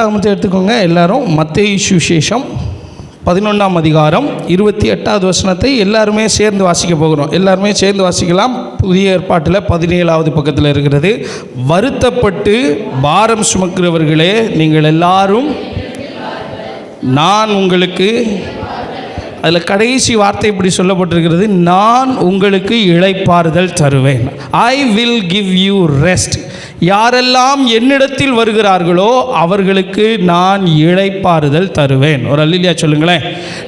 வேதாகமத்தை எடுத்துக்கோங்க எல்லாரும். மத்தேயு சுவிசேஷம் 11ஆம் அதிகாரம் 28வது வசனத்தை எல்லாருமே சேர்ந்து வாசிக்க போகிறோம். எல்லாருமே சேர்ந்து வாசிக்கலாம். புதிய ஏற்பாட்டில் 17வது பக்கத்தில் இருக்கிறது. வருத்தப்பட்டு பாரம் சுமக்கிறவர்களே நீங்கள் எல்லாரும் நான் உங்களுக்கு, அதில் கடைசி வார்த்தை இப்படி சொல்லப்பட்டிருக்கிறது, நான் உங்களுக்கு இளைப்பாறுதல் தருவேன். I will give you rest. யாரெல்லாம் என்னிடத்தில் வருகிறார்களோ அவர்களுக்கு நான் இளைப்பாறுதல் தருவேன். ஒரு அல்லேலூயா சொல்லுங்களேன்.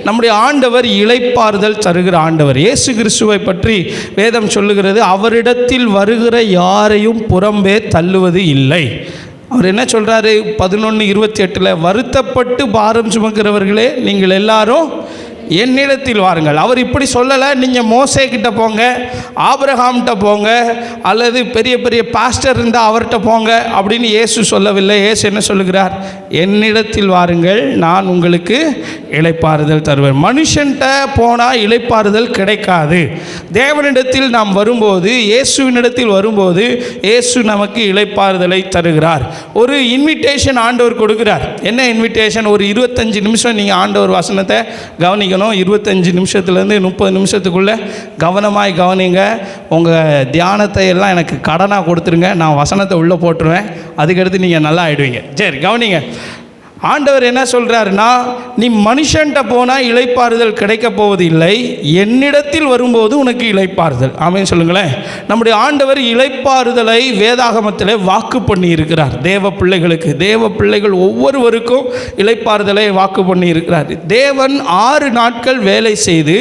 நம்முடைய ஆண்டவர் இளைப்பாறுதல் தருகிற ஆண்டவர். இயேசு கிறிஸ்துவை பற்றி வேதம் சொல்லுகிறது, அவரிடத்தில் வருகிற யாரையும் புறம்பே தள்ளுவது இல்லை. அவர் என்ன சொல்கிறாரு? 11:28 வருத்தப்பட்டு பாரம் சுமக்கிறவர்களே நீங்கள் எல்லாரும் என்னிடத்தில் வாருங்கள். அவர் இப்படி சொல்லலை, நீங்கள் மோசே கிட்ட போங்க, ஆபிரகாம்கிட்ட போங்க, அல்லது பெரிய பெரிய பாஸ்டர் இருந்தால் அவர்கிட்ட போங்க அப்படின்னு இயேசு சொல்லவில்லை. இயேசு என்ன சொல்லுகிறார்? என்னிடத்தில் வாருங்கள், நான் உங்களுக்கு இளைப்பாறுதல் தருவேன். மனுஷன்கிட்ட போனால் இளைப்பாறுதல் கிடைக்காது. தேவனிடத்தில் நாம் வரும்போது, இயேசுவினிடத்தில் வரும்போது இயேசு நமக்கு இளைப்பாறுதலை தருகிறார். ஒரு இன்விடேஷன் ஆண்டவர் கொடுக்கிறார். என்ன இன்விடேஷன்? ஒரு 25 நிமிஷம் நீங்கள் ஆண்டவர் வசனத்தை கவனிக்கணும். 25 நிமிஷத்துலேருந்து 30 நிமிஷத்துக்குள்ளே கவனமாய் கவனிங்க. உங்கள் தியானத்தை எல்லாம் எனக்கு கடனாக கொடுத்துருங்க, நான் வசனத்தை உள்ளே போட்டுருவேன். அதுக்கடுத்து நீங்கள் நல்லா ஆகிடுவீங்க. சரி, கவனிங்க. ஆண்டவர் என்ன சொல்கிறாருன்னா, நீ மனுஷன்கிட்ட போனால் இளைப்பாறுதல் கிடைக்க போவது இல்லை, என்னிடத்தில் வரும்போது உனக்கு இளைப்பாறுதல். ஆமென் சொல்லுங்களேன். நம்முடைய ஆண்டவர் இளைப்பாறுதலை வேதாகமத்தில் வாக்கு பண்ணி இருக்கிறார் தேவ பிள்ளைகளுக்கு. தேவ பிள்ளைகள் ஒவ்வொருவருக்கும் இளைப்பாறுதலை வாக்கு பண்ணி இருக்கிறார். தேவன் 6 நாட்கள் வேலை செய்து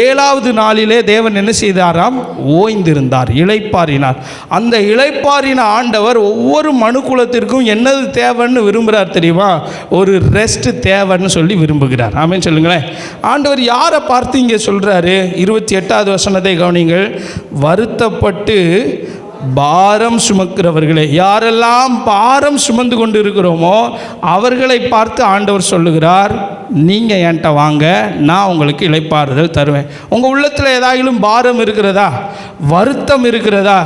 7வது நாளிலே தேவன் என்ன செய்தாராம்? ஓய்ந்திருந்தார், இளைப்பாறினார். அந்த இளைப்பாறின ஆண்டவர் ஒவ்வொரு மனுக்குலத்திற்கும் என்னது தேவைன்னு விரும்புகிறார் தெரியுமா? ஒரு ரெஸ்ட் தேவைன்னு சொல்லி விரும்புகிறார். ஆமென் சொல்லுங்களேன். ஆண்டவர் யாரை பார்த்து இங்கே சொல்கிறாரு? 28வது வசனத்தை கவனிங்கள். வருத்தப்பட்டு பாரம் சுமக்கிறவர்களே, யாரெல்லாம் பாரம் சுமந்து கொண்டு இருக்கிறோமோ அவர்களை பார்த்து ஆண்டவர் சொல்லுகிறார், நீங்கள் என்கிட்ட வாங்க, நான் உங்களுக்கு இளைப்பாறுதல் தருவேன். உங்கள் உள்ளத்தில் ஏதாயிலும் பாரம் இருக்கிறதா? வருத்தம் இருக்கிறதா?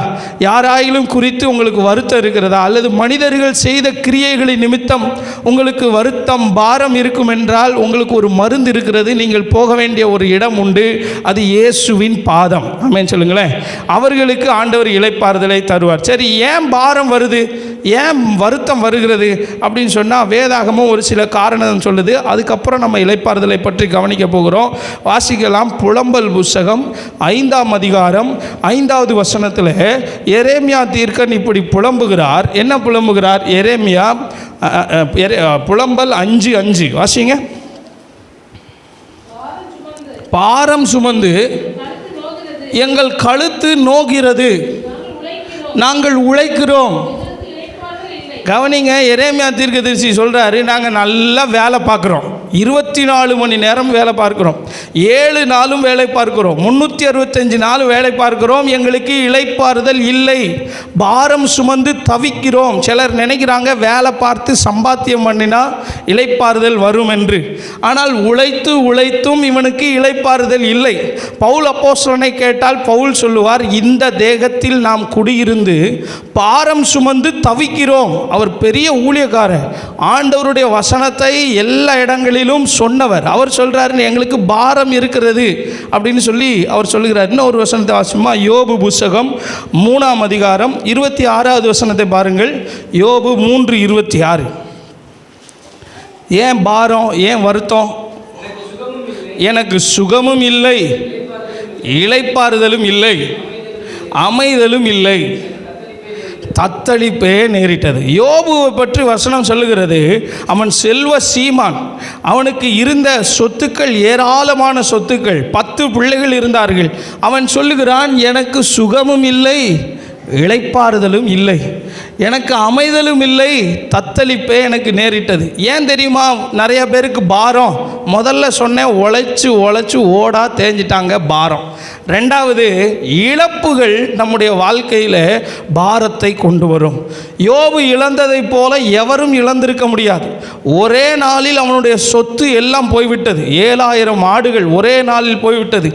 யாராயிலும் குறித்து உங்களுக்கு வருத்தம் இருக்கிறதா? அல்லது மனிதர்கள் செய்த கிரியைகளின் நிமித்தம் உங்களுக்கு வருத்தம் பாரம் இருக்கும் என்றால் உங்களுக்கு ஒரு மருந்து இருக்கிறது. நீங்கள் போக வேண்டிய ஒரு இடம் உண்டு, அது இயேசுவின் பாதம். ஆமென் சொல்லுங்களேன். அவர்களுக்கு ஆண்டவர் இளைப்பாறுதல் தருவார். சரி, ஏன் பாரம் வருது, ஏன் வருத்தம் வருகிறது அப்படின்னு சொன்னால் வேதாகமும் ஒரு சில காரணம் சொல்லுது. அதுக்கப்புறம் நம்ம இளைப்பாறுதலை பற்றி கவனிக்க போகிறோம். வாசிக்கலாம். புலம்பல் புஸ்தகம் 5ஆம் அதிகாரம் 5வது வசனத்தில் எரேமியா தீர்க்கன் இப்படி புலம்புகிறார். என்ன புலம்புகிறார்? எரேமியா புலம்பல் 5:5 வாசிங்க. பாரம் சுமந்து எங்கள் கழுத்து நோகிறது, நாங்கள் உழைக்கிறோம். கவனிங்க, எரேமியா தீர்க்கதரிசி சொல்கிறாரு, நாங்கள் நல்லா வேலை பார்க்குறோம், 24 மணி நேரம் வேலை பார்க்கிறோம், 7 நாளும் வேலை பார்க்கிறோம், 365 நாள் வேலை பார்க்கிறோம், எங்களுக்கு இளைப்பாறுதல் இல்லை, பாரம் சுமந்து தவிக்கிறோம். சிலர் நினைக்கிறாங்க வேலை பார்த்து சம்பாத்தியம் பண்ணினா இளைப்பாறுதல் வரும் என்று. ஆனால் உழைத்து உழைத்தும் இவனுக்கு இளைப்பாறுதல் இல்லை. பவுல் அப்போஸ்தலனை கேட்டால் பவுல் சொல்லுவார், இந்த தேகத்தில் நாம் குடியிருந்து பாரம் சுமந்து தவிக்கிறோம். அவர் பெரிய ஊழியக்காரர், ஆண்டவருடைய வசனத்தை எல்லா இடங்களிலும் சொன்னவர். அவர் சொல்றாரு, எங்களுக்கு பாரம் இருக்கிறது அப்படின்னு சொல்லி அவர் சொல்லுகிறார். இன்னும் ஒரு வசனத்தை வாசிமா, யோபு புஸ்தகம் 3ஆம் அதிகாரம் 26வது வசனத்தை பாருங்கள். யோபு 3:26. ஏன் பாரம், ஏன் வருத்தம்? எனக்கு சுகமும் இல்லை, இளைப்பாறுதலும் இல்லை, அமைதலும் இல்லை, தத்தளிப்பே நேரிட்டது. யோபுவை பற்றி வசனம் சொல்லுகிறது, அவன் செல்வ சீமான், அவனுக்கு இருந்த சொத்துக்கள் ஏராளமான சொத்துக்கள், 10 பிள்ளைகள் இருந்தார்கள். அவன் சொல்லுகிறான், எனக்கு சுகமும் இல்லை, இளைப்பாறுதலும் இல்லை, எனக்கு அமைதலும் இல்லை, தத்தளிப்பே எனக்கு நேரிட்டது. ஏன் தெரியுமா? நிறைய பேருக்கு பாரம். முதல்ல சொன்னேன், உழைச்சி உழைச்சி ஓடா தேஞ்சிட்டாங்க பாரம். ரெண்டாவது, இழப்புகள் நம்முடைய வாழ்க்கையில் பாரத்தை கொண்டு வரும். யோபு இழந்ததை போல எவரும் இழந்திருக்க முடியாது. ஒரே நாளில் அவனுடைய சொத்து எல்லாம் போய்விட்டது. 7000 ஆடுகள் ஒரே நாளில் போய்விட்டது.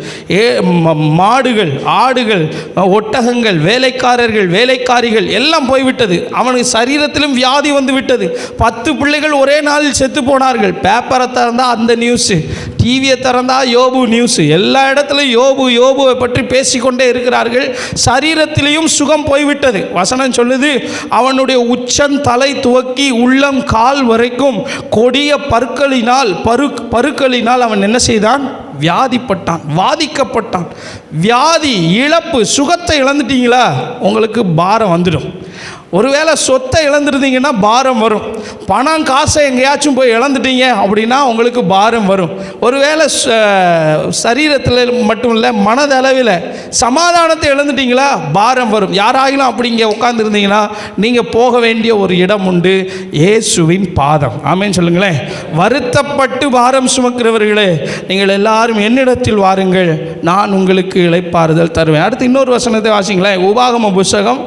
மாடுகள், ஆடுகள், ஒட்டகங்கள், வேலைக்காரர்கள் வேலைக்காரர்கள் வேலைக்காரிகள் எல்லாம் போய்விட்டது. அவனுக்கு சரீரத்திலும் வியாதி வந்து விட்டது. 10 பிள்ளைகள் ஒரே நாளில் செத்து போனார்கள். பேப்பரை திறந்தா அந்த நியூஸு, டிவியை திறந்தா யோபு நியூஸு, எல்லா இடத்துலையும் யோபுவை பற்றி பேசிக்கொண்டே இருக்கிறார்கள். சரீரத்திலேயும் சுகம் போய்விட்டது. வசனம் சொல்லுது, அவனுடைய உச்சந்தலை துவக்கி உள்ளம் கால் வரைக்கும் கொடிய பருக்களினால் அவன் என்ன செய்தான்? வியாதிப்பட்டான், வாதிக்கப்பட்டான். வியாதி, இழப்பு, சுகத்தை இழந்துட்டீங்களா, உங்களுக்கு பாரம் வந்துடும். ஒருவேளை சொத்தை இழந்துருந்தீங்கன்னா பாரம் வரும். பணம் காசை எங்கேயாச்சும் போய் இழந்துட்டீங்க அப்படின்னா உங்களுக்கு பாரம் வரும். ஒருவேளை சரீரத்தில் மட்டும் இல்லை, மனதளவில் சமாதானத்தை இழந்துட்டீங்களா, பாரம் வரும். யாராயிலும் அப்படி இங்கே உட்காந்துருந்தீங்கன்னா நீங்கள் போக வேண்டிய ஒரு இடம் உண்டு, இயேசுவின் பாதம். ஆமென் சொல்லுங்களேன். வருத்தப்பட்டு பாரம் சுமக்கிறவர்களே, நீங்கள் எல்லாரும் என்னிடத்தில் வாருங்கள், நான் உங்களுக்கு இளைப்பாறுதல் தருவேன். அடுத்து இன்னொரு வசனத்தை வாசிங்களேன். உபாகம புஸ்தகம்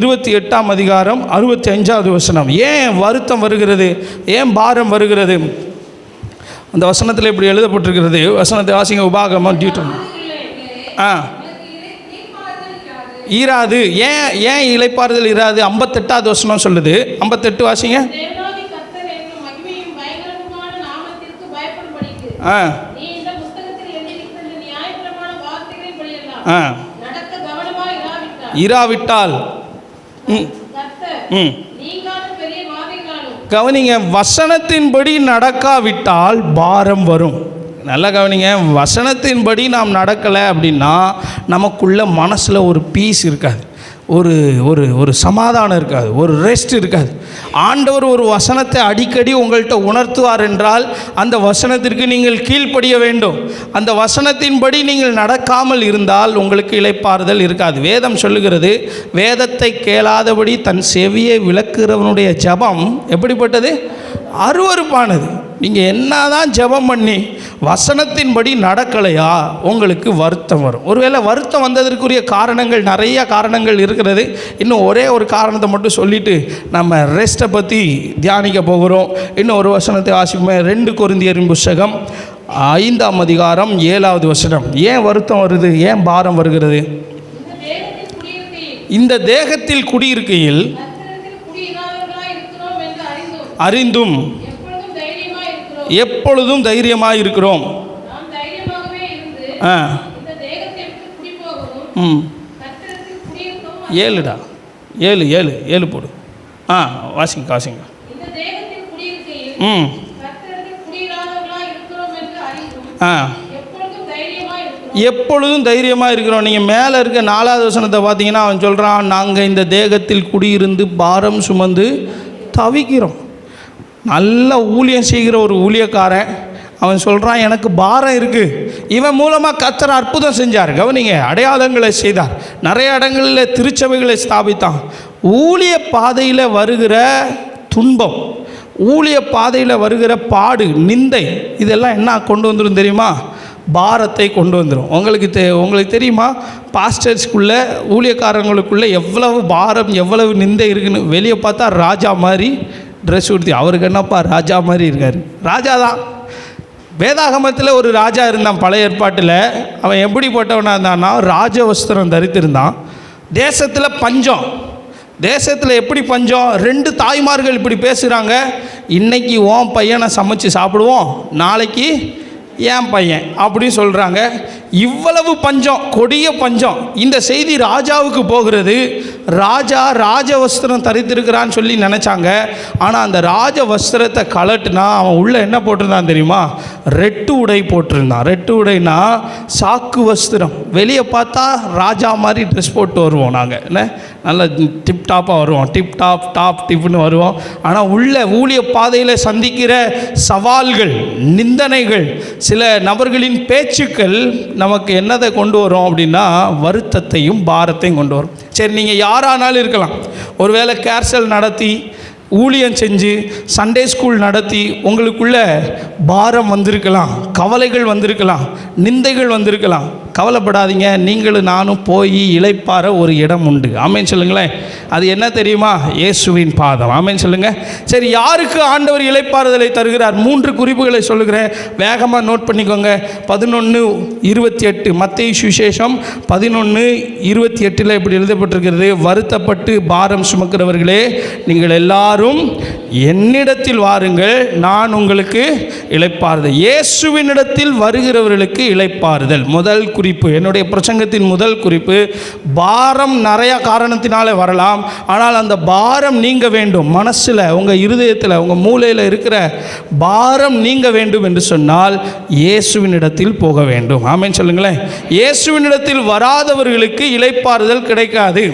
28ஆம் அதிகாரம் 65வது வசனம். ஏன் வருத்தம் வருகிறது, ஏன் பாரம் வருகிறது? அந்த வசனத்தில் இப்படி எழுதப்பட்டிருக்கிறது. வசனத்தை வாசிங்க. உபாகமம் ஈராது. ஏன் இளைப்பாறுதல் இராது? 58வது வசனம் சொல்லுது. 58 வாசிங்க. இராவிட்டால் கவனிங்க, வசனத்தின்படி நடக்காவிட்டால் பாரம் வரும். நல்லா கவனிங்க, வசனத்தின்படி நாம் நடக்கலை அப்படின்னா நமக்குள்ள மனசில் ஒரு பீஸ் இருக்காது, ஒரு ஒரு ஒரு சமாதானம் இருக்காது, ஒரு ரெஸ்ட் இருக்காது. ஆண்டவர் ஒரு வசனத்தை அடிக்கடி உங்கள்கிட்ட உணர்த்துவார் என்றால் அந்த வசனத்திற்கு நீங்கள் கீழ்ப்படிய வேண்டும். அந்த வசனத்தின்படி நீங்கள் நடக்காமல் இருந்தால் உங்களுக்கு இளைப்பாறுதல் இருக்காது. வேதம் சொல்லுகிறது, வேதத்தை கேளாதபடி தன் செவியை விளக்குறவனுடைய ஜெபம் எப்படிப்பட்டது? அருவருப்பானது. நீங்கள் என்னதான் ஜெபம் பண்ணி வசனத்தின்படி நடக்கலையா, உங்களுக்கு வருத்தம் வரும். ஒருவேளை வருத்தம் வந்ததற்குரிய காரணங்கள், நிறைய காரணங்கள் இருக்கிறது. இன்னும் ஒரே ஒரு காரணத்தை மட்டும் சொல்லிவிட்டு நம்ம ரெஸ்ட்டை பற்றி தியானிக்க போகிறோம். இன்னும் ஒரு வசனத்தை வாசிப்போமே. 2 கொரிந்தியரின் புஸ்தகம் 5ஆம் அதிகாரம் 7வது வசனம். ஏன் வருத்தம் வருது, ஏன் பாரம் வருகிறது? இந்த தேகத்தில் குடியிருக்கையில் அறிந்தும் எப்பொழுதும் தைரியமாக இருக்கிறோம். ஏழுடா, 7 போடு. வாசிங்க. எப்பொழுதும் தைரியமாக இருக்கிறோம். நீங்கள் மேலே இருக்க 4வது வசனத்தை பார்த்தீங்கன்னா அவன் சொல்கிறான், நாங்கள் இந்த தேகத்தில் குடியிருந்து பாரம் சுமந்து தவிக்கிறோம். நல்ல ஊழியம் செய்கிற ஒரு ஊழியக்காரன் அவன் சொல்கிறான், எனக்கு பாரம் இருக்குது. இவன் மூலமாக கர்த்தர் அற்புதம் செஞ்சார். கவனிங்க, அடையாளங்களை செய்தார், நிறைய இடங்களில் திருச்சபைகளை ஸ்தாபித்தான். ஊழிய பாதையில் வருகிற துன்பம், ஊழிய பாதையில் வருகிற பாடு, நிந்தை, இதெல்லாம் என்ன கொண்டு வந்துடும் தெரியுமா? பாரத்தை கொண்டு வந்துடும். உங்களுக்கு தெரியுமா, பாஸ்டர்ஸ்குள்ளே ஊழியக்காரங்களுக்குள்ளே எவ்வளவு பாரம், எவ்வளவு நிந்தை இருக்குன்னு. வெளியே பார்த்தா ராஜா மாதிரி ட்ரெஸ் உடுத்தி, அவருக்கு என்னப்பா ராஜா மாதிரி இருக்கார். ராஜா தான். வேதாகமத்தில் ஒரு ராஜா இருந்தான் பழைய ஏற்பாட்டில். அவன் எப்படிப்பட்டவனாக இருந்தான்னா, ராஜவஸ்திரம் தரித்திருந்தான். தேசத்தில் பஞ்சம். தேசத்தில் எப்படி பஞ்சம்? 2 தாய்மார்கள் இப்படி பேசுகிறாங்க, இன்னைக்கு உன் பையனை சமைச்சு சாப்பிடுவோம், நாளைக்கு ஏன் பையன் அப்படின்னு சொல்கிறாங்க. இவ்வளவு பஞ்சம், கொடிய பஞ்சம். இந்த செய்தி ராஜாவுக்கு போகிறது. ராஜா ராஜவஸ்திரம் தரித்திருக்கிறான்னு சொல்லி நினச்சாங்க. ஆனால் அந்த ராஜ வஸ்திரத்தை கலட்டுனா அவன் உள்ளே என்ன போட்டிருந்தான் தெரியுமா? ரெட்டு உடை போட்டிருந்தான். ரெட்டு உடைனா சாக்கு வஸ்திரம். வெளியே பார்த்தா ராஜா மாதிரி ட்ரெஸ் போட்டு வருவோம் நாங்கள், என்ன நல்ல டிப்டாப்பாக வருவோம், டிப்னு வருவோம். ஆனால் உள்ள ஊழிய பாதையில் சந்திக்கிற சவால்கள், நிந்தனைகள், சில நபர்களின் பேச்சுக்கள் நமக்கு என்னதை கொண்டு வரும் அப்படின்னா வருத்தத்தையும் பாரத்தையும் கொண்டு வரும். சரி, நீங்கள் யாரானாலும் இருக்கலாம். ஒருவேளை கேர்சல் நடத்தி, ஊழியம் செஞ்சு, சண்டே ஸ்கூல் நடத்தி உங்களுக்குள்ள பாரம் வந்திருக்கலாம், கவலைகள் வந்திருக்கலாம், நிந்தைகள் வந்திருக்கலாம். கவலைப்படாதீங்க, நீங்களும் நானும் போய் இளைப்பாற ஒரு இடம் உண்டு. ஆமென் சொல்லுங்களேன். அது என்ன தெரியுமா? இயேசுவின் பாதம். ஆமென் சொல்லுங்கள். சரி, யாருக்கு ஆண்டவர் இளைப்பாறுதலை தருகிறார்? 3 குறிப்புகளை சொல்லுகிறேன், வேகமாக நோட் பண்ணிக்கோங்க. 11:28 மத்தேயு சுவிசேஷம் 11:28 இப்படி எழுதப்பட்டிருக்கிறது, வருத்தப்பட்டு பாரம் சுமக்கிறவர்களே நீங்கள் எல்லாரும் என்னிடத்தில் வாருங்கள், நான் உங்களுக்கு இளைப்பாறுதல். இயேசுவினிடத்தில் வருகிறவர்களுக்கு இளைப்பாறுதல். முதல் குறிப்பு, என்னுடைய பிரசங்கத்தின் முதல் குறிப்பு, பாரம் நிறைய காரணத்தினாலே வரலாம், ஆனால் அந்த பாரம் நீங்க வேண்டும். மனசில், உங்கள் இருதயத்தில், உங்கள் மூளையில் இருக்கிற பாரம் நீங்க வேண்டும் என்று சொன்னால் இயேசுவினிடத்தில் போக வேண்டும். ஆமென் சொல்லுங்களேன். இயேசுவினிடத்தில் வராதவர்களுக்கு இளைப்பாறுதல் கிடைக்காது.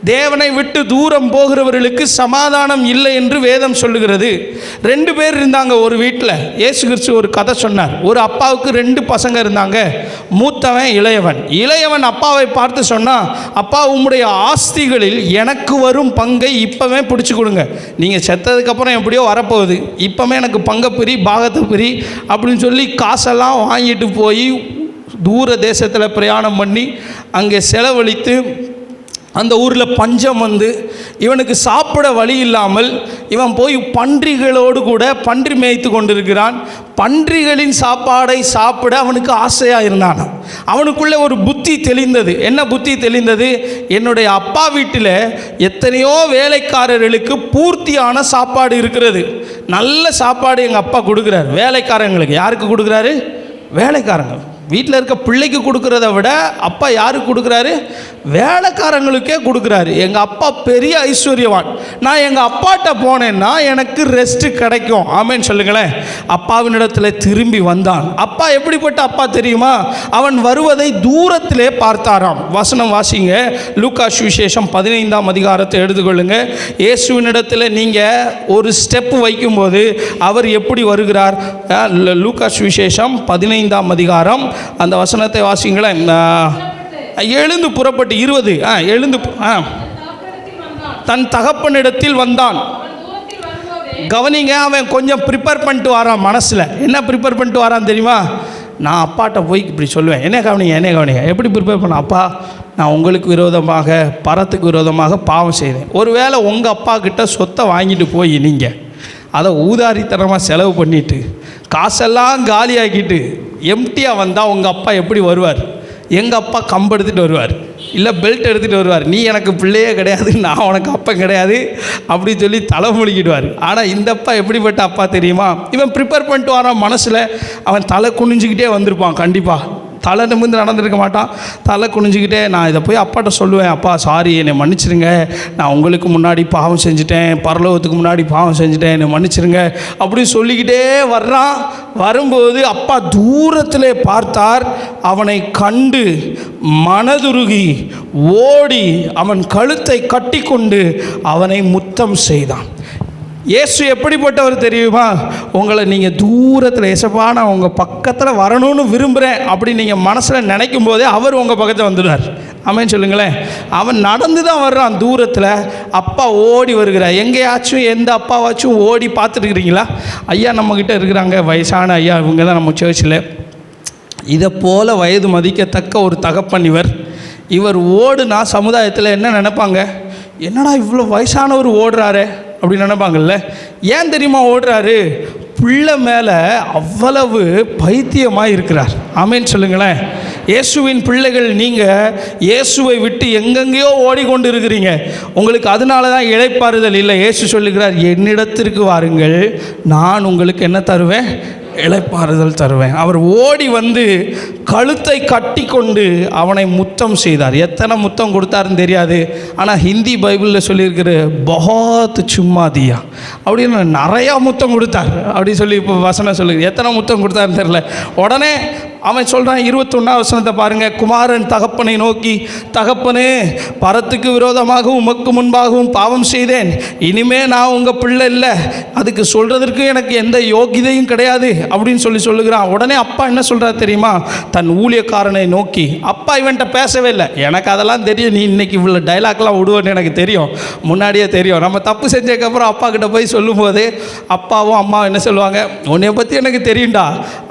தேவனை விட்டு தூரம் போகிறவர்களுக்கு சமாதானம் இல்லை என்று வேதம் சொல்லுகிறது. 2 பேர் இருந்தாங்க ஒரு வீட்டில். இயேசு கிறிஸ்து ஒரு கதை சொன்னார். ஒரு அப்பாவுக்கு 2 பசங்க இருந்தாங்க, மூத்தவன் இளையவன். இளையவன் அப்பாவை பார்த்து சொன்னான், அப்பா, உம்முடைய ஆஸ்திகளில் எனக்கு வரும் பங்கை இப்போவே பிடிச்சி கொடுங்க. நீங்கள் செத்ததுக்கப்புறம் எப்படியோ வரப்போகுது, இப்போவே எனக்கு பங்கை பிரி, பாகத்தை பிரி அப்படின்னு சொல்லி காசெல்லாம் வாங்கிட்டு போய் தூர தேசத்தில் பிரயாணம் பண்ணி அங்கே செலவழித்து அந்த ஊரில் பஞ்சம் வந்து இவனுக்கு சாப்பிட வழி இல்லாமல் இவன் போய் பன்றிகளோடு கூட பன்றி மேய்த்து கொண்டிருக்கிறான். பன்றிகளின் சாப்பாடை சாப்பிட அவனுக்கு ஆசையாக இருந்தான். அவனுக்குள்ளே ஒரு புத்தி தெளிந்தது. என்ன புத்தி தெளிந்தது? என்னுடைய அப்பா வீட்டில் எத்தனையோ வேலைக்காரர்களுக்கு பூர்த்தியான சாப்பாடு இருக்கிறது, நல்ல சாப்பாடு எங்கள் அப்பா கொடுக்குறாரு. வேலைக்காரங்களுக்கு யாருக்கு கொடுக்குறாரு? வேலைக்காரங்க. வீட்டில் இருக்க பிள்ளைக்கு கொடுக்குறத விட அப்பா யாருக்கு கொடுக்குறாரு? வேலைக்காரங்களுக்கே கொடுக்குறாரு. எங்கள் அப்பா பெரிய ஐஸ்வர்யவான். நான் எங்கள் அப்பாட்ட போனேன்னா எனக்கு ரெஸ்ட்டு கிடைக்கும். ஆமென் சொல்லுங்களேன். அப்பாவினிடத்தில் திரும்பி வந்தான். அப்பா எப்படிப்பட்ட அப்பா தெரியுமா? அவன் வருவதை தூரத்திலே பார்த்தாராம். வசனம் வாசிங்க, லூக்கா சுவிசேஷம் 15ஆம் அதிகாரத்தை எடுத்துக்கொள்ளுங்க. இயேசுவினிடத்தில் நீங்கள் ஒரு ஸ்டெப் வைக்கும்போது அவர் எப்படி வருகிறார்? லூக்கா சுவிசேஷம் 15ஆம் அதிகாரம் அந்த வசனத்தை வாசிங்களேன். எழுந்து புறப்பட்டு 20 எழுந்து தன் தகப்பனிடத்தில் வந்தான். கவனிங்க, அவன் கொஞ்சம் ப்ரிப்பேர் பண்ணிட்டு வரான். மனசில் என்ன ப்ரிப்பேர் பண்ணிட்டு வரான் தெரியுமா? நான் அப்பாட்ட போய் இப்படி சொல்லுவேன், என்ன கவனிங்க. எப்படி ப்ரிப்பேர் பண்ண? அப்பா, நான் உங்களுக்கு விரோதமாக, பரத்துக்கு விரோதமாக பாவம் செய்தேன். ஒருவேளை உங்கள் அப்பா கிட்ட சொத்தை வாங்கிட்டு போய் நீங்கள் அதை ஊதாரித்தனமாக செலவு பண்ணிவிட்டு காசெல்லாம் காலியாக்கிட்டு எம்டியாக வந்தால் உங்கள் அப்பா எப்படி வருவார்? எங்கள் அப்பா கம்பு எடுத்துகிட்டு வருவார், இல்லை பெல்ட் எடுத்துகிட்டு வருவார். நீ எனக்கு பிள்ளையே கிடையாது, நான் உனக்கு அப்பா கிடையாது அப்படின்னு சொல்லி தலை முழுகிடுவார். ஆனால் இந்த அப்பா எப்படிப்பட்ட அப்பா தெரியுமா? இவன் ப்ரிப்பேர் பண்ணிட்டு வரான். மனசில் அவன் தலை குனிஞ்சிக்கிட்டே வந்திருப்பான். கண்டிப்பாக தலை நிமிர்ந்து நடந்திருக்க மாட்டான். தலை குனிஞ்சிக்கிட்டே, நான் இதை போய் அப்பாட்ட சொல்லுவேன், அப்பா சாரி, என்னை மன்னிச்சிருங்க, நான் உங்களுக்கு முன்னாடி பாவம் செஞ்சுட்டேன், பரலோகத்துக்கு முன்னாடி பாவம் செஞ்சுட்டேன், என்னை மன்னிச்சிருங்க அப்படின்னு சொல்லிக்கிட்டே வர்றான். வரும்போது அப்பா தூரத்திலே பார்த்தார். அவனை கண்டு மனதுருகி ஓடி அவன் கழுத்தை கட்டி கொண்டு அவனை முத்தம் செய்தான். இயேசு எப்படிப்பட்டவர் தெரியுமா? உங்களை நீங்கள் தூரத்தில், ஏசப்பா நான் உங்கள் பக்கத்தில் வரணும்னு விரும்புகிறேன் அப்படி நீங்கள் மனசில் நினைக்கும் போதே அவர் உங்கள் பக்கத்தில் வந்துடுவார். ஆமென் சொல்லுங்களேன். அவன் நடந்து தான் வர்றான் தூரத்தில். அப்பா ஓடி வருகிறார். எங்கேயாச்சும் எந்த அப்பாவாச்சும் ஓடி பார்த்துருக்குறீங்களா? ஐயா நம்மக்கிட்ட இருக்கிறாங்க, வயசான ஐயா, இவங்க தான் நம்ம சர்ச்சில். இதை போல் வயது மதிக்கத்தக்க ஒரு தகப்பன் இவர் ஓடுனா சமுதாயத்தில் என்ன நினைப்பாங்க? என்னடா இவ்வளோ வயசானவர் ஓடுறாரு அப்படின்னு நினைப்பாங்கல்ல. ஏன் தெரியுமா ஓடுறாரு? பிள்ளை மேலே அவ்வளவு பைத்தியமாக இருக்கிறார். ஆமென் சொல்லுங்களேன். இயேசுவின் பிள்ளைகள் நீங்கள் இயேசுவை விட்டு எங்கெங்கேயோ ஓடிக்கொண்டு இருக்கிறீங்க. உங்களுக்கு அதனால தான் இளைப்பாறுதல் இல்லை. இயேசு சொல்லுகிறார், என்னிடத்திற்கு வாருங்கள், நான் உங்களுக்கு என்ன தருவேன்? இளைப்பாறுதல் தருவேன். அவர் ஓடி வந்து கழுத்தை கட்டி கொண்டு அவனை முத்தம் செய்தார். எத்தனை முத்தம் கொடுத்தாருன்னு தெரியாது, ஆனால் ஹிந்தி பைபிளில் சொல்லியிருக்கிற பஹாத் சும்மா தியா அப்படின்னு நிறையா முத்தம் கொடுத்தார் அப்படி சொல்லி இப்போ வசனம் சொல்லுங்க. எத்தனை முத்தம் கொடுத்தாருன்னு தெரியல. உடனே அவன் சொல்கிறான், 21ஆம் வசனத்தை பாருங்கள். குமாரன் தகப்பனை நோக்கி, தகப்பனே, பரத்துக்கு விரோதமாகவும் உமக்கு முன்பாகவும் பாவம் செய்தேன், இனிமே நான் உங்கள் பிள்ளை இல்லை, அது அதுக்கு சொல்கிறதற்கு எனக்கு எந்த யோகிதையும் கிடையாது அப்படின்னு சொல்லுகிறான். உடனே அப்பா என்ன சொல்கிறார் தெரியுமா? தன் ஊழியக்காரனை நோக்கி, அப்பா இவன்கிட்ட பேசவே இல்லை, எனக்கு அதெல்லாம் தெரியும், நீ இன்னைக்கு இவ்வளோ டைலாக்லாம் விடுவேன்னு எனக்கு தெரியும், முன்னாடியே தெரியும். நம்ம தப்பு செஞ்சதுக்கப்புறம் அப்பா கிட்ட போய் சொல்லும்போது அப்பாவும் அம்மாவும் என்ன சொல்லுவாங்க, உன்னை பற்றி எனக்கு தெரியும்டா.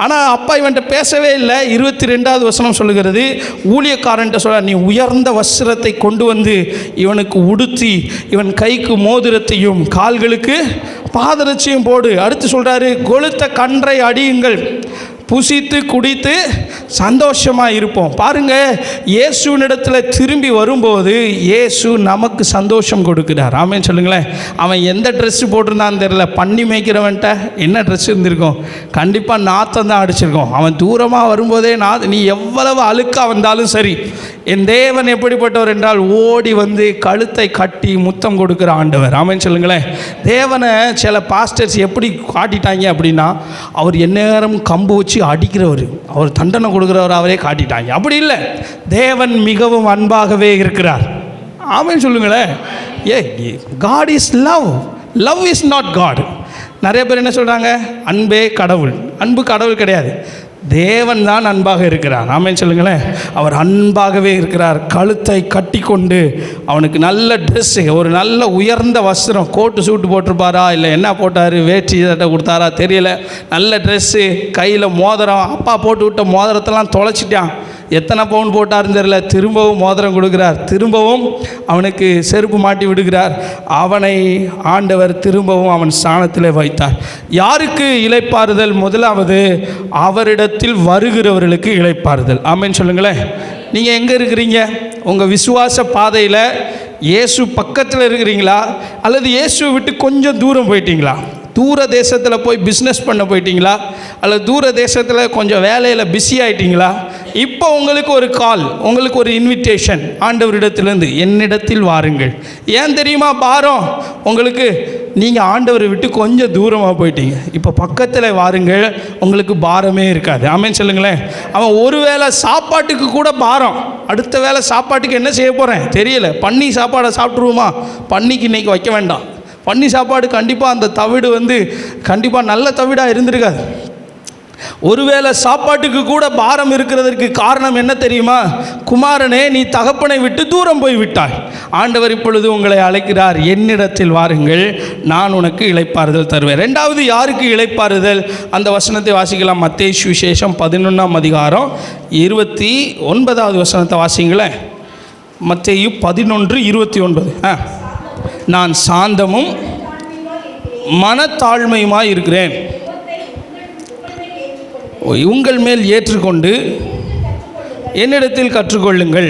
ஆனால் அப்பா இவன்கிட்ட பேசவே இல்லை. 22வது வசனம் சொல்லுகிறது, ஊழியக்காரன்ட்ட சொல்ல, நீ உயர்ந்த வஸ்திரத்தை கொண்டு வந்து இவனுக்கு உடுத்தி இவன் கைக்கு மோதிரத்தையும் கால்களுக்கு பாதரட்சியும் போடு. அடுத்து சொல்கிறாரு, கொளுத்த கன்றை அடியுங்கள், புசித்து குடித்து சந்தோஷமாக இருப்போம். பாருங்கள், இயேசுவினிடத்தில் திரும்பி வரும்போது இயேசு நமக்கு சந்தோஷம் கொடுக்குறார். ஆமேன்னு சொல்லுங்களேன். அவன் எந்த ட்ரெஸ்ஸு போட்டிருந்தான்னு தெரியல, பண்ணி மேய்க்கிறவன்ட்ட என்ன ட்ரெஸ் இருந்திருக்கும்? கண்டிப்பாக நாற்றம் தான் அடிச்சிருக்கோம். அவன் தூரமாக வரும்போதே நீ எவ்வளவு அழுக்காக வந்தாலும் சரி, என் தேவன் எப்படிப்பட்டவர் என்றால் ஓடி வந்து கழுத்தை கட்டி முத்தம் கொடுக்குற ஆண்டவர். ஆமேன்னு சொல்லுங்களேன். தேவனை சில பாஸ்டர்ஸ் எப்படி காட்டிட்டாங்க அப்படின்னா, அவர் எந்நேரம் கம்பு வச்சு அடிக்கிறவர், அவர் தண்டனை கொடுக்குறவர் அவரே காட்டிட்டாங்க. அப்படி இல்லை, தேவன் மிகவும் அன்பாகவே இருக்கிறார். ஆமென் சொல்லுங்களேன். God is love, love is not God. நிறைய பேர் என்ன சொல்கிறாங்க, அன்பே கடவுள். அன்பு கடவுள் கிடையாது, தேவன் தான் அன்பாக இருக்கிறார். ஆமென் சொல்லுங்களேன். அவர் அன்பாகவே இருக்கிறார். கழுத்தை கட்டி கொண்டு அவனுக்கு நல்ல ட்ரெஸ்ஸு, ஒரு நல்ல உயர்ந்த வஸ்திரம், கோட்டு சூட்டு போட்டிருப்பாரா இல்லை என்ன போட்டார், வேட்டி சட்டை கொடுத்தாரா தெரியல, நல்ல ட்ரெஸ்ஸு, கையில் மோதிரம். அப்பா போட்டு விட்ட மோதிரத்தெல்லாம் தொலைச்சிட்டான், எத்தனை பவுன் போட்டாருன்னு தெரியல. திரும்பவும் மோதிரம் கொடுக்குறார், திரும்பவும் அவனுக்கு செருப்பு மாட்டி விடுகிறார். அவனை ஆண்டவர் திரும்பவும் அவன் ஸ்தானத்தில் வைத்தார். யாருக்கு இளைப்பாறுதல்? முதலாவது அவரிடத்தில் வருகிறவர்களுக்கு இளைப்பாறுதல். ஆமென் சொல்லுங்களேன். நீங்கள் எங்கே இருக்கிறீங்க? உங்கள் விசுவாச பாதையில் இயேசு பக்கத்தில் இருக்கிறீங்களா, அல்லது இயேசுவை விட்டு கொஞ்சம் தூரம் போயிட்டீங்களா? தூர தேசத்தில் போய் பிஸ்னஸ் பண்ண போயிட்டீங்களா, அல்லது தூர தேசத்தில் கொஞ்சம் வேலையில் பிஸி ஆகிட்டீங்களா? இப்போ உங்களுக்கு ஒரு கால், உங்களுக்கு ஒரு இன்விடேஷன் ஆண்டவரிடத்திலேருந்து, என்னிடத்தில் வாருங்கள். ஏன் தெரியுமா பாரம் உங்களுக்கு? நீங்கள் ஆண்டவரை விட்டு கொஞ்சம் தூரமாக போயிட்டீங்க, இப்போ பக்கத்தில் வாருங்கள், உங்களுக்கு பாரமே இருக்காது. ஆமென் சொல்லுங்களேன். அவன் ஒரு வேளை சாப்பாட்டுக்கு கூட பாரம், அடுத்த வேளை சாப்பாட்டுக்கு என்ன செய்ய போகிறேன் தெரியல, பன்னி சாப்பாடை சாப்பிட்ருவோமா, பன்னிக்கு இன்றைக்கி வைக்க வேண்டாம். பன்னி சாப்பாடு கண்டிப்பாக அந்த தவிடு கண்டிப்பாக நல்ல தவிடாக இருந்திருக்காது. ஒருவேளை சாப்பாட்டுக்கு கூட பாரம் இருக்கிறதற்கு காரணம் என்ன தெரியுமா? குமாரனே, நீ தகப்பனை விட்டு தூரம் போய் விட்டாய். ஆண்டவர் இப்பொழுது உங்களை அழைக்கிறார், என்னிடத்தில் வாருங்கள், நான் உனக்கு இளைப்பாறுதல் தருவேன். ரெண்டாவது யாருக்கு இளைப்பாறுதல்? அந்த வசனத்தை வாசிக்கலாம். மத்தேயு சுவிசேஷம் 11ஆம் அதிகாரம் 29வது வசனத்தை வாசிங்களேன். மத்தேயு 11:29. நான் சாந்தமும் மனத்தாழ்மையுமாய் இருக்கிறேன், உங்கள் மேல் ஏற்றுக்கொண்டு என்னிடத்தில் கற்றுக்கொள்ளுங்கள்.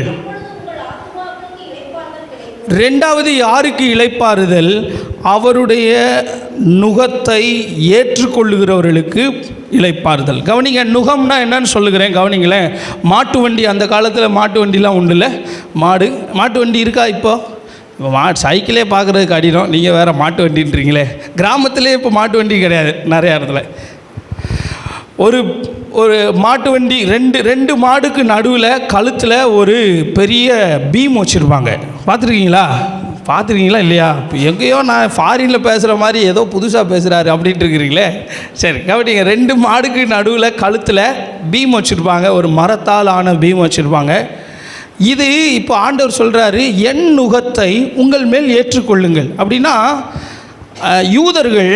ரெண்டாவது யாருக்கு இளைப்பாறுதல்? அவருடைய நுகத்தை ஏற்றுக்கொள்ளுகிறவர்களுக்கு இளைப்பாறுதல். கவனிங்க, நுகம்னா என்னன்னு சொல்லுகிறேன், கவனிங்களேன். மாட்டு வண்டி, அந்த காலத்தில் மாட்டு வண்டிலாம் உண்டு இல்லை? மாட்டு வண்டி இருக்கா? இப்போ சைக்கிளே பார்க்குறதுக்கு கடினம், நீங்கள் வேறு மாட்டு வண்டின்றீங்களே. கிராமத்திலே இப்போ மாட்டு வண்டி கிடையாது நிறையா இடத்துல. ஒரு மாட்டு வண்டி, ரெண்டு மாடுக்கு நடுவில் கழுத்தில் ஒரு பெரிய பீம் வச்சுருப்பாங்க. பார்த்துருக்கீங்களா இல்லையா? எங்கேயோ நான் ஃபாரினில் பேசுகிற மாதிரி ஏதோ புதுசாக பேசுகிறாரு அப்படின்ட்டு இருக்கிறீங்களே. சரி கவனிங்க, 2 மாடுக்கு நடுவில் கழுத்தில் பீம் வச்சுருப்பாங்க, ஒரு மரத்தால் ஆன பீம் வச்சுருப்பாங்க. இது இப்போ ஆண்டவர் சொல்கிறாரு, என் நுகத்தை உங்கள் மேல் ஏற்றுக்கொள்ளுங்கள். அப்படின்னா யூதர்கள்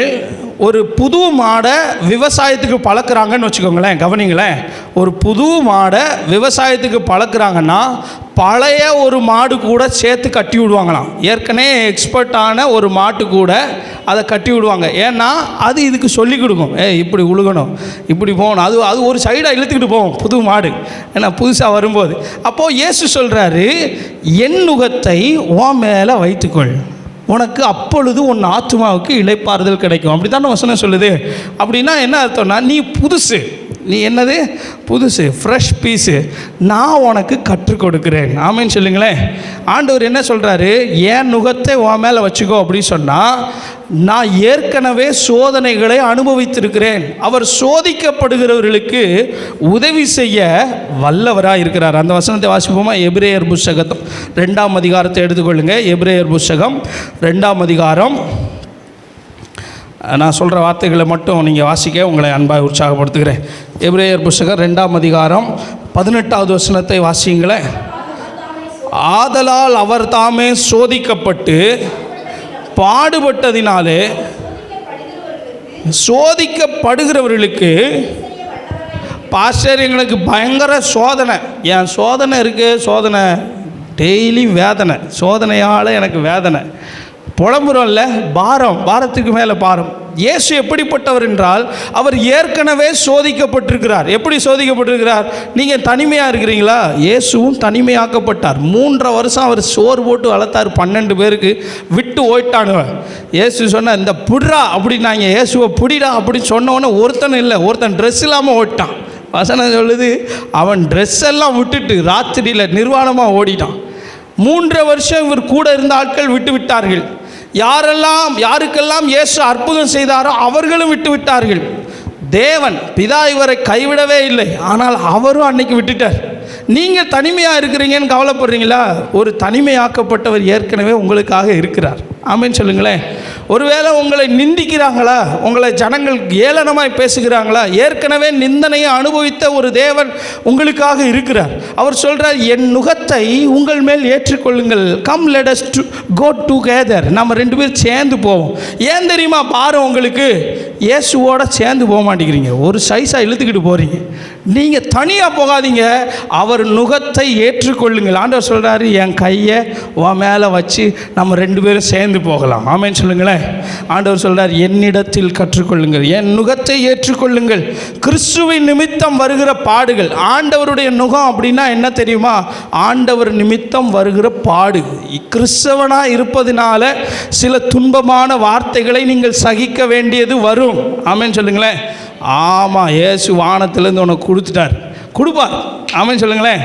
ஒரு புது மாடை விவசாயத்துக்கு பழக்கிறாங்கன்னு வச்சுக்கோங்களேன். கவனிங்களேன், ஒரு புது மாடை விவசாயத்துக்கு பழக்கிறாங்கன்னா பழைய ஒரு மாடு கூட சேர்த்து கட்டி விடுவாங்களாம். ஏற்கனவே எக்ஸ்பர்ட்டான ஒரு மாட்டு கூட அதை கட்டி விடுவாங்க. ஏன்னா அது இதுக்கு சொல்லிக் கொடுக்கும், இப்படி உழுகணும், இப்படி போகணும். அது ஒரு சைடாக இழுத்துக்கிட்டு போகும் புது மாடு, ஏன்னா புதுசாக வரும்போது. அப்போது இயேசு சொல்கிறாரு, என் நுகத்தை உன் மேலே வைத்துக்கொள், உனக்கு அப்பொழுது உன் ஆத்துமாவுக்கு இளைப்பாறுதல் கிடைக்கும். அப்படி தானே வசனம் சொல்லுது. அப்படின்னா என்ன அர்த்தம்னா, நீ புதுசு, நீ என்னது புதுசு, ஃப்ரெஷ் பீஸு, நான் உனக்கு கற்றுக் கொடுக்குறேன். ஆமேன்னு சொல்லுங்களேன். ஆண்டவர் என்ன சொல்கிறாரு, என் நுகத்தை உன் மேலே வச்சுக்கோ அப்படின்னு சொன்னால், நான் ஏற்கனவே சோதனைகளை அனுபவித்திருக்கிறேன். அவர் சோதிக்கப்படுகிறவர்களுக்கு உதவி செய்ய வல்லவராக இருக்கிறார். அந்த வசனத்தை வாசிப்போமா? எபிரேயர் புஸ்தகம் 2ஆம் அதிகாரத்தை எடுத்துக்கொள்ளுங்க. எபிரேயர் புஸ்தகம் 2ஆம் அதிகாரம் நான் சொல்கிற வார்த்தைகளை மட்டும் நீங்கள் வாசிக்க உங்களை அன்பாக உற்சாகப்படுத்துகிறேன். எபிரேயர் புஸ்தகம் 2ஆம் அதிகாரம் 18வது வசனத்தை வாசியுங்களேன். ஆதலால் அவர் தாமே சோதிக்கப்பட்டு பாடுபட்டதினாலே சோதிக்கப்படுகிறவர்களுக்கு, பாஸ்டர் எங்களுக்கு பயங்கர சோதனை, என் சோதனை இருக்குது, சோதனை டெய்லி வேதனை, சோதனையால் எனக்கு வேதனை, புலம்புறோம்ல, பாரத்துக்கு மேலே பாரம். இயேசு எப்படிப்பட்டவர் என்றால் அவர் ஏற்கனவே சோதிக்கப்பட்டிருக்கிறார். எப்படி சோதிக்கப்பட்டிருக்கிறார்? நீங்கள் தனிமையாக இருக்கிறீங்களா? இயேசுவும் தனிமையாக்கப்பட்டார். 3.5 வருஷம் அவர் சோறு போட்டு வளர்த்தார். 12 பேருக்கு விட்டு ஓயிட்டானுவ. இயேசு சொன்ன இந்த புடுறா அப்படின்னாங்க. இயேசுவை புடிடா அப்படின்னு சொன்னவொன்னே ஒருத்தன் ட்ரெஸ் இல்லாமல் ஓட்டான். வசனம் சொல்லுது, அவன் ட்ரெஸ் எல்லாம் விட்டுட்டு ராத்திரியில் நிர்வாணமாக ஓடிட்டான். 3.5 வருஷம் இவர் கூட இருந்த ஆட்கள் விட்டு விட்டார்கள். யாருக்கெல்லாம் இயேசு அற்புதம் செய்தாரோ அவர்களும் விட்டு விட்டார்கள். தேவன் பிதா இவரை கைவிடவே இல்லை, ஆனால் அவரும் அன்னைக்கு விட்டுட்டார். நீங்கள் தனிமையாக இருக்கிறீங்கன்னு கவலைப்படுறீங்களா? ஒரு தனிமையாக்கப்பட்டவர் ஏற்கனவே உங்களுக்காக இருக்கிறார். ஆமென் சொல்லுங்களேன். ஒருவேளை உங்களை நிந்திக்கிறாங்களா? உங்களை ஜனங்கள் ஏளனமாய் பேசுகிறாங்களா? ஏற்கனவே நிந்தனையை அனுபவித்த ஒரு தேவன் உங்களுக்காக இருக்கிறார். அவர் சொல்கிறார், என் நுகத்தை உங்கள் மேல் ஏற்றுக்கொள்ளுங்கள். Come let us to go together. நம்ம 2 பேரும் சேர்ந்து போவோம். ஏன் தெரியுமா பாரம் உங்களுக்கு? இயேசுவோட சேர்ந்து போக மாட்டேங்கிறீங்க, ஒரு சைஸாக இழுத்துக்கிட்டு போகிறீங்க. நீங்கள் தனியாக போகாதீங்க, அவர் நுகத்தை ஏற்றுக்கொள்ளுங்கள். ஆண்டவர் சொல்கிறாரு, என் கையை உன் மேலே வச்சு நம்ம 2 பேரும் சேர்ந்து போகலாம். ஆமென் சொல்லுங்களேன். ஆண்டவர் சொல்கிறார், என்னிடத்தில் கற்றுக்கொள்ளுங்கள், என் நுகத்தை ஏற்றுக்கொள்ளுங்கள். கிறிஸ்துவின் நிமித்தம் வருகிற பாடுகள். ஆண்டவருடைய நுகம் அப்படின்னா என்ன தெரியுமா? ஆண்டவர் நிமித்தம் வருகிற பாடு. கிறிஸ்தவனாக இருப்பதினால சில துன்பமான வார்த்தைகளை நீங்கள் சகிக்க வேண்டியது வரும். ஆமென் சொல்லுங்களேன். ஆமாம், இயேசு வானத்திலேருந்து உனக்கு கொடுப்பார். ஆமென் சொல்லுங்களேன்.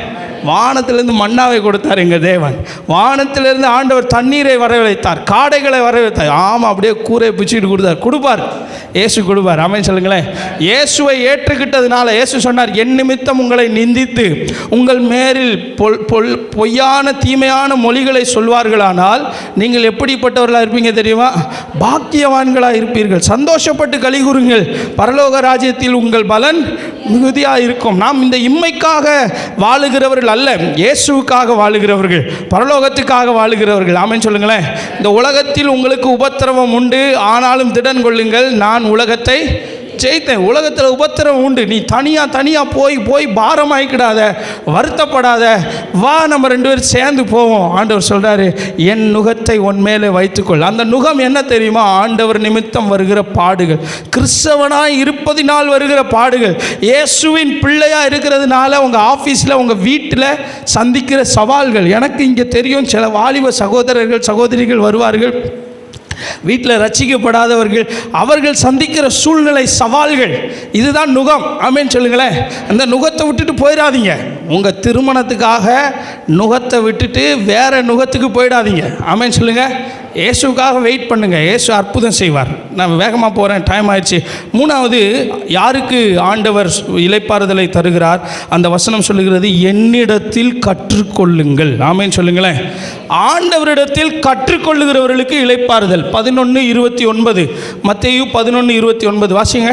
வானத்திலிருந்து மன்னாவை கொடுத்தார் எங்கள் தேவன். வானத்திலிருந்து ஆண்டவர் தண்ணீரை வரவழைத்தார், காடைகளை வரவழைத்தார். ஆமாம், அப்படியே கூரை பிச்சுக்கிட்டு கொடுப்பார். இயேசு கொடுப்பார். ஆமென் சொல்லுங்களேன். இயேசுவை ஏற்றுக்கிட்டதுனால இயேசு சொன்னார், என் நிமித்தம் உங்களை நிந்தித்து உங்கள் மேலில் பொய்யான தீமையான மொழிகளை சொல்வார்களானால் நீங்கள் எப்படிப்பட்டவர்களாக இருப்பீங்க தெரியுமா? பாக்கியவான்களாக இருப்பீர்கள். சந்தோஷப்பட்டு கலிகூறுங்கள், பரலோக ராஜ்யத்தில் உங்கள் பலன் மிகுதியாக இருக்கும். நாம் இந்த இம்மைக்காக வாழுகிறவர்கள் அல்ல, இயேசுவுக்காக வாழுகிறவர்கள், பரலோகத்துக்காக வாழுகிறவர்கள். ஆமென் சொல்லுங்களேன். இந்த உலகத்தில் உங்களுக்கு உபத்திரவம் உண்டு, ஆனாலும் திடன் கொள்ளுங்கள், நான் உலகத்தை ஜெயித்தேன். உலகத்தில் உபத்திரவம் உண்டு. நீ தனியாக போய் பாரமாயிக்கிடாத, வருத்தப்படாத, வா நம்ம 2 பேரும் சேர்ந்து போவோம். ஆண்டவர் சொல்கிறாரு, என் நுகத்தை உன் மேலே வைத்துக்கொள். அந்த நுகம் என்ன தெரியுமா? ஆண்டவர் நிமித்தம் வருகிற பாடுகள். கிறிஸ்தவனாய் இருப்பதினால் வருகிற பாடுகள். இயேசுவின் பிள்ளையாக இருக்கிறதுனால உங்கள் ஆஃபீஸில், உங்கள் வீட்டில் சந்திக்கிற சவால்கள். எனக்கு இங்கே தெரியும், சில வாலிப சகோதரர்கள் சகோதரிகள் வருவார்கள், வீட்டில் ரட்சிக்கப்படாதவர்கள், அவர்கள் சந்திக்கிற சூழ்நிலை சவால்கள். இதுதான் நுகம். ஆமென் சொல்லுங்களேன். அந்த நுகத்தை விட்டுட்டு போயிடாதீங்க. உங்கள் திருமணத்துக்காக நுகத்தை விட்டுட்டு வேறு நுகத்துக்கு போயிடாதீங்க. ஆமென் சொல்லுங்கள். இயேசுக்காக வெயிட் பண்ணுங்கள், இயேசு அற்புதம் செய்வார். நான் வேகமாக போகிறேன், டைம் ஆயிடுச்சு. 3வது, யாருக்கு ஆண்டவர் இளைப்பாறுதலை தருகிறார்? அந்த வசனம் சொல்லுகிறது, என்னிடத்தில் கற்றுக்கொள்ளுங்கள். ஆமென் சொல்லுங்களேன். ஆண்டவரிடத்தில் கற்றுக்கொள்ளுகிறவர்களுக்கு இளைப்பாறுதல். 11:29, மத்தேயு 11:29 வாசிங்க.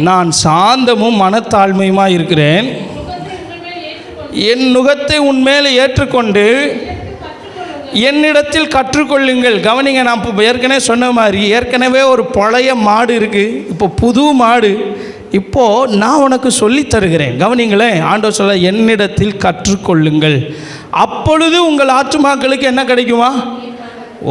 நான் சாந்தமும் மனத்தாழ்மையுமாய் இருக்கிறேன், என் நுகத்தை உன்மேலே ஏற்றுக்கொண்டு என்னிடத்தில் கற்றுக்கொள்ளுங்கள். கவனிங்க, நான் இப்போ ஏற்கனவே சொன்ன மாதிரி, ஏற்கனவே ஒரு பழைய மாடு இருக்குது, இப்போ புது மாடு. இப்போது நான் உனக்கு சொல்லித் தருகிறேன். கவனிங்களேன். ஆண்டவர் சொல்ல, என்னிடத்தில் கற்றுக்கொள்ளுங்கள், அப்பொழுது உங்கள் ஆத்துமாக்களுக்கு என்ன கிடைக்குமா?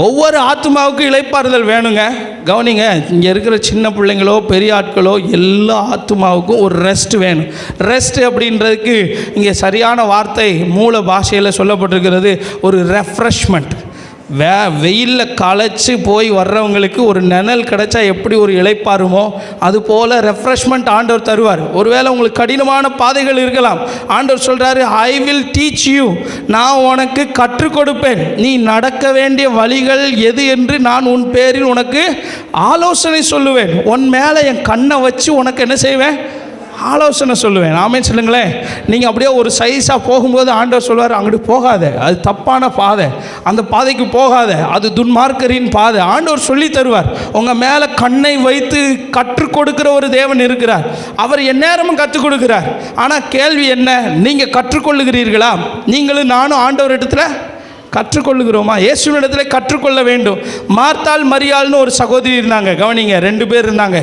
ஒவ்வொரு ஆத்துமாவுக்கும் இளைப்பாறுதல் வேணுங்க. கவனிங்க, இங்கே இருக்கிற சின்ன பிள்ளைங்களோ பெரிய ஆட்களோ எல்லா ஆத்துமாவுக்கும் ஒரு ரெஸ்ட் வேணும். ரெஸ்ட் அப்படின்றதுக்கு இங்கே சரியான வார்த்தை மூல பாஷையில் சொல்லப்பட்டிருக்கிறது, ஒரு ரெஃப்ரெஷ்மெண்ட். வெயிலில் களைச்சி போய் வர்றவங்களுக்கு ஒரு நிழல் கிடைச்சா எப்படி ஒரு இளைப்பாருமோ அதுபோல் ரெஃப்ரெஷ்மெண்ட் ஆண்டவர் தருவார். ஒருவேளை உங்களுக்கு கடினமான பாதைகள் இருக்கலாம். ஆண்டவர் சொல்கிறாரு, ஐ வில் டீச் யூ, நான் உனக்கு கற்றுக் கொடுப்பேன், நீ நடக்க வேண்டிய வழிகள் எது என்று நான் உன் பேரில் உனக்கு ஆலோசனை சொல்லுவேன், உன் மேலே என் கண்ணை வச்சு உனக்கு என்ன செய்வேன்? ஆலோசனை சொல்லுவேன். ஆமென் சொல்லுங்களேன். நீங்கள் அப்படியே ஒரு சைஸாக போகும்போது ஆண்டவர் சொல்வார், அங்கிட்டு போகாத, அது தப்பான பாதை, அந்த பாதைக்கு போகாத, அது துன்மார்க்கரின் பாதை. ஆண்டவர் சொல்லி தருவார். உங்கள் மேலே கண்ணை வைத்து கற்றுக் கொடுக்கிற ஒரு தேவன் இருக்கிறார். அவர் எந்நேரமும் கற்றுக் கொடுக்கிறார். ஆனால் கேள்வி என்ன, நீங்கள் கற்றுக்கொள்ளுகிறீர்களா? நீங்களும் நானும் ஆண்டவர் இடத்துல கற்றுக்கொள்ளுகிறோமா? இயேசுவினிடத்தில் கற்றுக்கொள்ள வேண்டும். மார்த்தாள் மரியாள்னு ஒரு சகோதரி இருந்தாங்க. கவனிங்க, 2 பேர் இருந்தாங்க.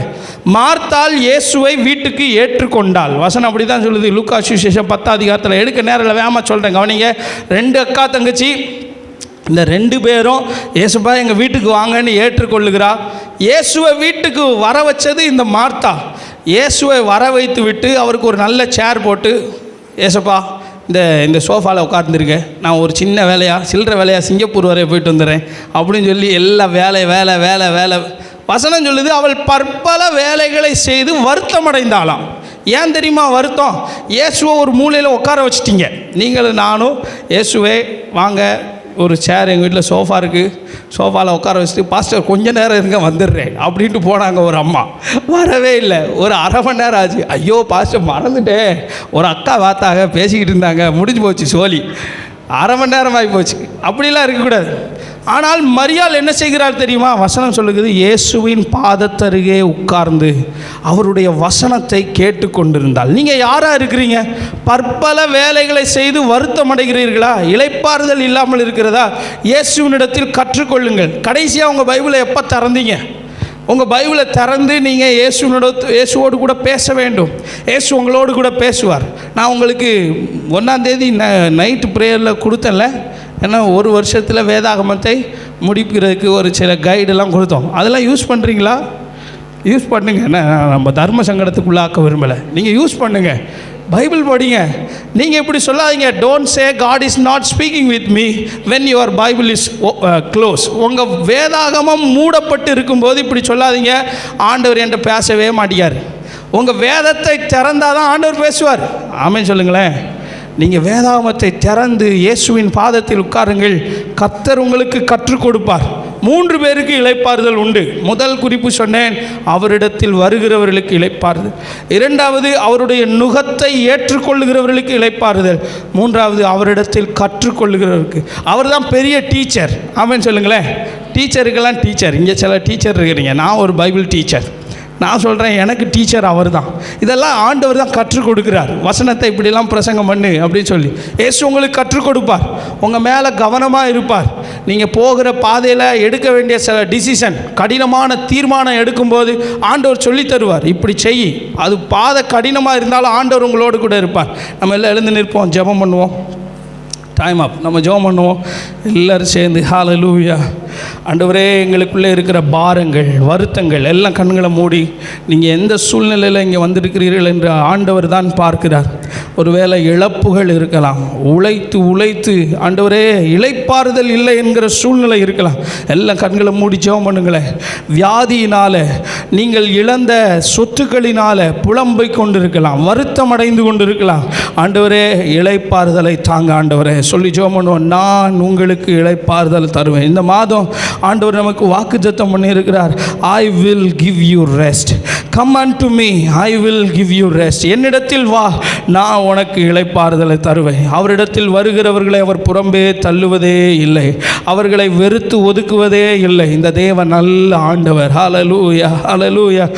மார்த்தாள் இயேசுவை வீட்டுக்கு ஏற்றுக்கொண்டாள். வசனம் அப்படி தான் சொல்லுது. லூக்கா சுவிசேஷம் 10ஆம் அதிகாரத்தில். எடுக்க நேரில் வேகமாக சொல்கிறேன். கவனிங்க, 2 அக்கா தங்கச்சி, இந்த 2 பேரும் இயேசுப்பா எங்கள் வீட்டுக்கு வாங்கன்னு ஏற்றுக்கொள்ளுகிறா. இயேசுவை வீட்டுக்கு வர வச்சது இந்த மார்த்தா. இயேசுவை வர வைத்து விட்டு அவருக்கு ஒரு நல்ல சேர் போட்டு, இயேசுப்பா இந்த சோஃபாவில் உட்காந்துருக்கேன், நான் ஒரு சின்ன வேலையாக சில்லற வேலையாக சிங்கப்பூர் வரை போயிட்டு வந்துடுறேன் அப்படின்னு சொல்லி எல்லா வேலை வசனம் சொல்லுது. அவள் பற்பல வேலைகளை செய்து வருத்தம் அடைந்தாளாம். ஏன் தெரியுமா வருத்தம்? இயேசுவை ஒரு மூலையில் உட்கார வச்சிட்டிங்க. நீங்களும் நானும் இயேசுவே வாங்க, ஒரு சேர் எங்கள் வீட்டில் சோஃபா இருக்குது, சோஃபாவில் உட்கார வச்சுட்டு பாஸ்டர் கொஞ்ச நேரம் இருங்க வந்துடுறேன் அப்படின்ட்டு போனாங்க. ஒரு அம்மா வரவே இல்லை. ஒரு அரை மணி நேரம் ஆச்சு. ஐயோ பாஸ்டர் மறந்துட்டேன், ஒரு அக்கா வார்த்தாக பேசிக்கிட்டு இருந்தாங்க, முடிஞ்சு போச்சு சோலி, அரை மணி நேரம் ஆகி போச்சு. அப்படிலாம் இருக்கக்கூடாது. ஆனால் மரியாள் என்ன செய்கிறாள் தெரியுமா? வசனம் சொல்லுகிறது, இயேசுவின் பாதத்தருகே உட்கார்ந்து அவருடைய வசனத்தை கேட்டு கொண்டிருந்தாள். நீங்கள் யாராக இருக்கிறீங்க? பற்பல வேலைகளை செய்து வருத்தம் அடைகிறீர்களா? இளைப்பாறுதல் இல்லாமல் இருக்கிறதா? இயேசுவினிடத்தில் கற்றுக்கொள்ளுங்கள். கடைசியாக உங்கள் பைபிளை எப்போ திறந்தீங்க? உங்கள் பைபிளை திறந்து நீங்கள் இயேசுவோடு கூட பேச வேண்டும். இயேசு உங்களோடு கூட பேசுவார். நான் உங்களுக்கு 1ஆம் தேதி நைட்டு ப்ரேயரில் கொடுத்தேன்ல, ஏன்னா ஒரு வருஷத்தில் வேதாகமத்தை முடிக்கிறதுக்கு ஒரு சில கைடெல்லாம் கொடுத்தோம். அதெல்லாம் யூஸ் பண்ணுறீங்களா? யூஸ் பண்ணுங்க. நம்ம தர்ம சங்கடத்துக்குள்ளாக்க விரும்பலை. நீங்கள் யூஸ் பண்ணுங்கள், பைபிள் படிங்க. நீங்கள் இப்படி சொல்லாதீங்க, don't say God is not speaking with me when your Bible is close. உங்கள் வேதாகமம் மூடப்பட்டு இருக்கும்போது இப்படி சொல்லாதீங்க, ஆண்டவர் என்கிட்ட பேசவே மாட்டேங்கார். உங்கள் வேதத்தை திறந்தால் தான் ஆண்டவர் பேசுவார். ஆமென் சொல்லுங்களேன். நீங்கள் வேதாகமத்தை திறந்து இயேசுவின் பாதத்தில் உட்காருங்கள். கர்த்தர் உங்களுக்கு கற்றுக் கொடுப்பார். 3 பேருக்கு இளைப்பாறுதல் உண்டு. முதல் குறிப்பு சொன்னேன், அவரிடத்தில் வருகிறவர்களுக்கு இளைப்பாறுதல். 2வது, அவருடைய நுகத்தை ஏற்றுக்கொள்ளுகிறவர்களுக்கு இளைப்பாறுதல். 3வது, அவரிடத்தில் கற்றுக்கொள்ளுகிறவருக்கு. அவர் தான் பெரிய டீச்சர். ஆமென் சொல்லுங்களேன். டீச்சருக்கெல்லாம் டீச்சர். இங்கே சில டீச்சர் இருக்கிறீங்க. நான் ஒரு பைபிள் டீச்சர். நான் சொல்கிறேன், எனக்கு டீச்சர் அவர் தான். இதெல்லாம் ஆண்டவர் தான் கற்றுக் கொடுக்குறார். வசனத்தை இப்படிலாம் பிரசங்கம் பண்ணு அப்படின்னு சொல்லி இயேசு உங்களுக்கு கற்றுக் கொடுப்பார். உங்கள் மேலே கவனமாக இருப்பார். நீங்கள் போகிற பாதையில் எடுக்க வேண்டிய சில டிசிஷன், கடினமான தீர்மானம் எடுக்கும்போது ஆண்டவர் சொல்லி தருவார். இப்படி செய். அது பாதை கடினமாக இருந்தாலும் ஆண்டவர் உங்களோடு கூட இருப்பார். நம்ம எல்லாம் எழுந்து நிற்போம், ஜெபம் பண்ணுவோம். டைம் அப். நம்ம ஜெபம் பண்ணுவோம் எல்லோரும் சேர்ந்து. ஹல்லேலூயா. ஆண்டவரே, எங்களுக்குள்ளே இருக்கிற பாரங்கள், வருத்தங்கள் எல்லாம் கண்களை மூடி, நீங்கள் எந்த சூழ்நிலையில் இங்கே வந்திருக்கிறீர்கள் என்று ஆண்டவர் தான் பார்க்கிறார். ஒருவேளை இழப்புகள் இருக்கலாம், உழைத்து ஆண்டவரே இளைப்பாறுதல் இல்லை என்கிற சூழ்நிலை இருக்கலாம். எல்லாம் கண்களை மூடி ஜெபம் பண்ணுங்களேன். வியாதியினால், நீங்கள் இழந்த சொத்துக்களினால் புலம்பை கொண்டிருக்கலாம், வருத்தம் அடைந்து கொண்டிருக்கலாம். ஆண்டவரே இளைப்பாறுதலை தாங்க ஆண்டவரே சொல்லி ஜெபம் பண்ணுவோம். நான் உங்களுக்கு இளைப்பாறுதல் தருவேன். இந்த மாதம் ஆண்டவர் நமக்கு வாக்குத்தத்தம் பண்ணியிருக்கிறார். I will give you rest. Come unto me, I will give you rest. என்னிடத்தில் வா, நான் உனக்கு இளைப்பாறுதலை தருவேன். அவரிடத்தில் வருகிறவர்களை அவர் புறம்பே தள்ளுவதே இல்லை, அவர்களை வெறுத்து ஒதுக்குவதே இல்லை. இந்த தேவன் நல்ல ஆண்டவர். ஹல்லேலூயா, ஹல்லேலூயா.